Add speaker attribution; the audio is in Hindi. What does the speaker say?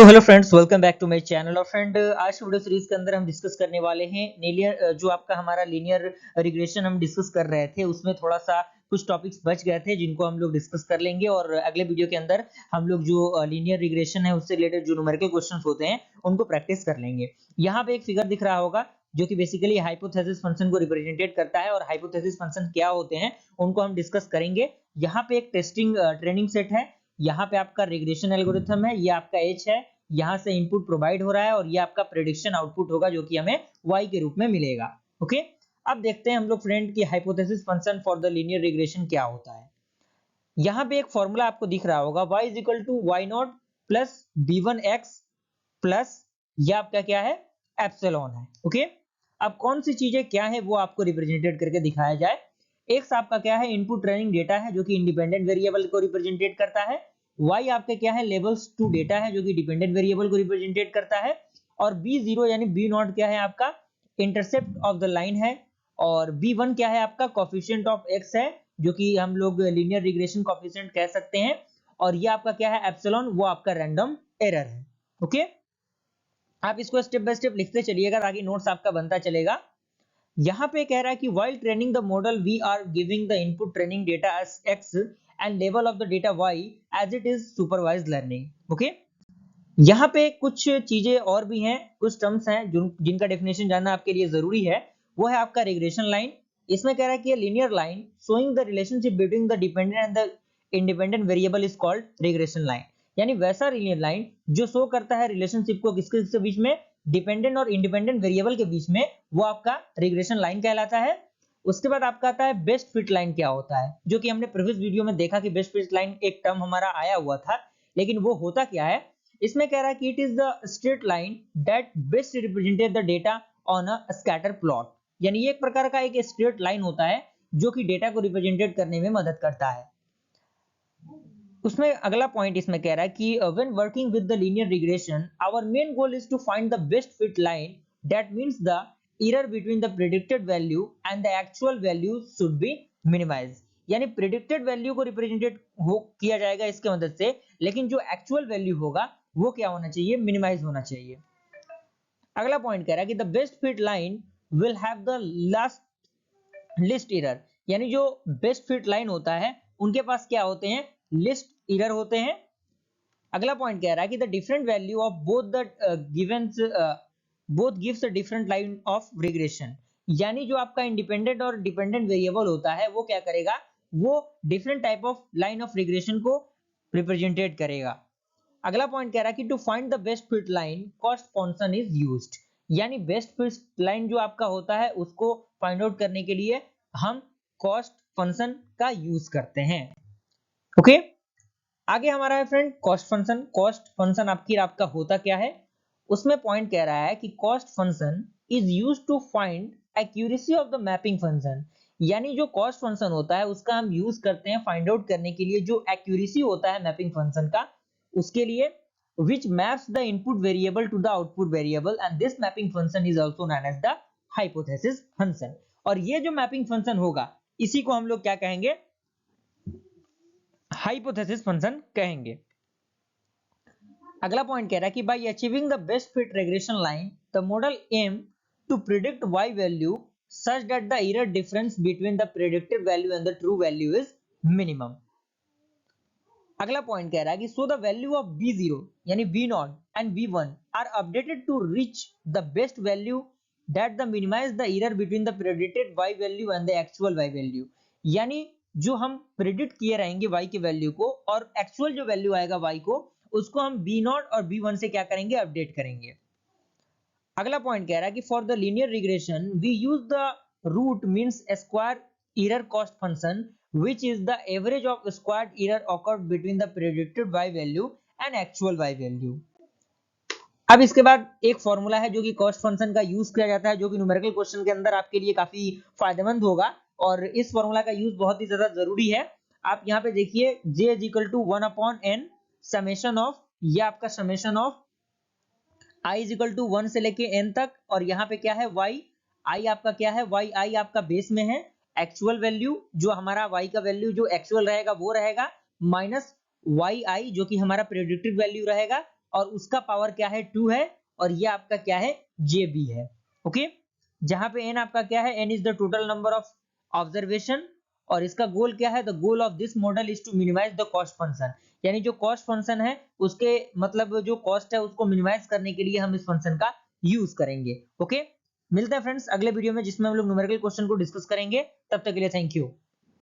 Speaker 1: तो hello friends, welcome back to my channel. और फ्रेंड, आज की वीडियो सीरीज के अंदर हम डिस्कस करने वाले हैं लीनियर, जो आपका हमारा लीनियर रिग्रेशन हम डिस्कस कर रहे थे, उसमें थोड़ा सा कुछ टॉपिक्स बच गए थे जिनको हम लोग डिस्कस कर लेंगे। और अगले वीडियो के अंदर हम लोग जो लीनियर रिग्रेशन है उससे रिलेटेड जो न्यूमेरिकल क्वेश्चंस होते हैं उनको प्रैक्टिस कर लेंगे। यहाँ पे एक फिगर दिख रहा होगा जो कि बेसिकली हाइपोथेसिस फंक्शन को रिप्रेजेंटेट करता है, और हाइपोथेसिस फंक्शन क्या होते हैं उनको हम डिस्कस करेंगे। यहाँ पे एक टेस्टिंग ट्रेनिंग सेट है, यहाँ पे आपका रिग्रेशन एल्गोरिथम है, ये आपका एच है, यहाँ से इनपुट प्रोवाइड हो रहा है, और ये आपका प्रेडिक्शन आउटपुट होगा जो कि हमें y के रूप में मिलेगा। ओके, अब देखते हैं हम लोग फ्रेंड की hypothesis function for the linear regression क्या होता है। यहाँ पे एक फॉर्मूला आपको दिख रहा होगा, y is equal to Y not plus b1x plus ये आपका क्या है, एप्सिलॉन है। ओके, अब कौन सी चीजें क्या है वो आपको रिप्रेजेंटेड करके दिखाया जाए। एक्स आपका क्या है, इनपुट ट्रेनिंग डेटा है जो कि इंडिपेंडेंट वेरिएबल को रिप्रेजेंटेट करता है। y आपके क्या है, लेवल्स टू डेटा है जो कि डिपेंडेंट वेरिएबल को रिप्रेजेंटेट करता है। और b0 यानी b0 क्या है आपका, इंटरसेप्ट ऑफ द लाइन है। और b1 क्या है आपका, कोफिशिएंट ऑफ x है जो कि हम लोग लीनियर रिग्रेशन कोफिशिएंट कह सकते हैं। और ये आपका क्या है, एप्सिलॉन, वो आपका रैंडम एरर है। ओके, आप इसको स्टेप बाय स्टेप लिखते चलिएगा ताकि नोट्स आपका बनता चलेगा। यहाँ पे कह रहा है कि while training the model we are giving the input training data as x and level of the data y as it is supervised learning. Okay, यहाँ पे कुछ चीजें और भी हैं, कुछ टर्म्स हैं जिनका डेफिनेशन जानना आपके लिए जरूरी है। वो है आपका रिग्रेशन लाइन। इसमें कह रहा है कि linear line showing the relationship between the dependent and the independent variable is called regression line. यानी वैसा लीनियर लाइन जो शो करता है रिलेशनशिप को किसके बीच में, डिपेंडेंट और इंडिपेंडेंट वेरिएबल के बीच में, वो आपका रिग्रेशन लाइन कहलाता है। उसके बाद आपका आता है बेस्ट फिट लाइन क्या होता है, जो कि हमने प्रीवियस वीडियो में देखा कि बेस्ट फिट लाइन एक टर्म हमारा आया हुआ था, लेकिन वो होता क्या है। इसमें कह रहा है कि it is the straight line that best represented the data on a scatter plot. यानी ये एक प्रकार का एक स्ट्रेट लाइन होता है जो कि डेटा को रिप्रेजेंटेट करने में मदद करता है। उसमें अगला पॉइंट इसमें कह रहा है कि when working with the linear regression our main goal is to find the best fit line, that means the error between the predicted value and the actual value should be minimized. यानी प्रेडिक्टेड वैल्यू को रिप्रेजेंटेट किया जाएगा इसके मदद से, लेकिन जो एक्चुअल वैल्यू होगा वो क्या होना चाहिए, मिनिमाइज होना चाहिए। अगला पॉइंट कह रहा है कि the best fit line will have the last list error. यानी जो बेस्ट फिट लाइन होता है उनके पास क्या होते हैं, लिस्ट एरर होते हैं। अगला पॉइंट कह रहा है कि the different value of both the given both gives a different line of regression. यानी जो आपका इंडिपेंडेंट और डिपेंडेंट वेरिएबल होता है वो क्या करेगा, वो different type of line of regression को रिप्रेजेंटेट करेगा। अगला पॉइंट कह रहा है कि to find the best fit line cost function is used. यानी बेस्ट फिट लाइन जो आपका होता है उसको फाइंड आउट करने के लिए हम कॉस्ट फंक्शन का यूज करते हैं। ओके, आगे हमारा है friend cost function. Cost function आपका होता क्या है, उसमें पॉइंट कह रहा है कि cost function is used to find accuracy of the mapping function. यानी जो कॉस्ट फंक्शन होता है उसका हम यूज करते हैं फाइंड आउट करने के लिए जो एक्यूरेसी होता है मैपिंग फंक्शन का, उसके लिए which maps the input variable to the output variable, and this mapping function is also known as the hypothesis function। और ये जो मैपिंग फंक्शन होगा इसी को हम लोग क्या कहेंगे, हाइपोथेसिस फंक्शन कहेंगे। अगला पॉइंट कह रहा है कि by achieving the best fit regression line the model aims to predict y value such that the error difference between the predicted value and the true value is minimum। अगला पॉइंट कह रहा है कि so the value of b0 यानी b0 and b1 are updated to reach the best value that the minimise the error between the predicted y value and the actual y value. यानी जो हम प्रेडिक्ट किए रहेंगे y के वैल्यू को और एक्चुअल जो वैल्यू आएगा y को, उसको हम b0 और b1 से क्या करेंगे, अपडेट करेंगे। अगला पॉइंट कह रहा है कि for the linear regression we use the root means square error cost function which is the average of squared error occurred between the predicted y value and actual y value। अब इसके बाद एक फॉर्मूला है जो कि कॉस्ट फंक्शन का यूज किया जाता है, जो कि न्यूमेरिकल क्वेश्चन के अंदर आपके लिए काफी फायदेमंद होगा, और इस फॉर्मूला का यूज बहुत ही ज्यादा जरूरी है। आप यहाँ पे देखिए j is equal to 1/n summation of, ये आपका summation of i is equal to 1 से लेके n तक, और यहाँ पे क्या है y, i आपका क्या है, y i आपका बेस में है, एक्चुअल वैल्यू जो हमारा y का वैल्यू जो एक्चुअल रहेगा वो रहेगा, माइनस y i जो कि हमारा प्रेडिक्टेड वैल्यू रहेगा, और उसका पावर क्या है 2 है और ये आपका क्या है JB है। ओके, जहां पे n आपका क्या है, n is the total number of observation और इसका गोल क्या है, the goal of this model is to minimise the cost function, यानी जो कॉस्ट फंक्शन है उसके मतलब जो कॉस्ट है उसको मिनिमाइज करने के लिए हम इस फंक्शन का यूज करेंगे। ओके, मिलते हैं फ्रेंड्स अगले वीडियो में जिसमें हम लोग न्यूमेरिकल क्वेश्चन को डिस्कस करेंगे। तब तक के लिए थैंक यू।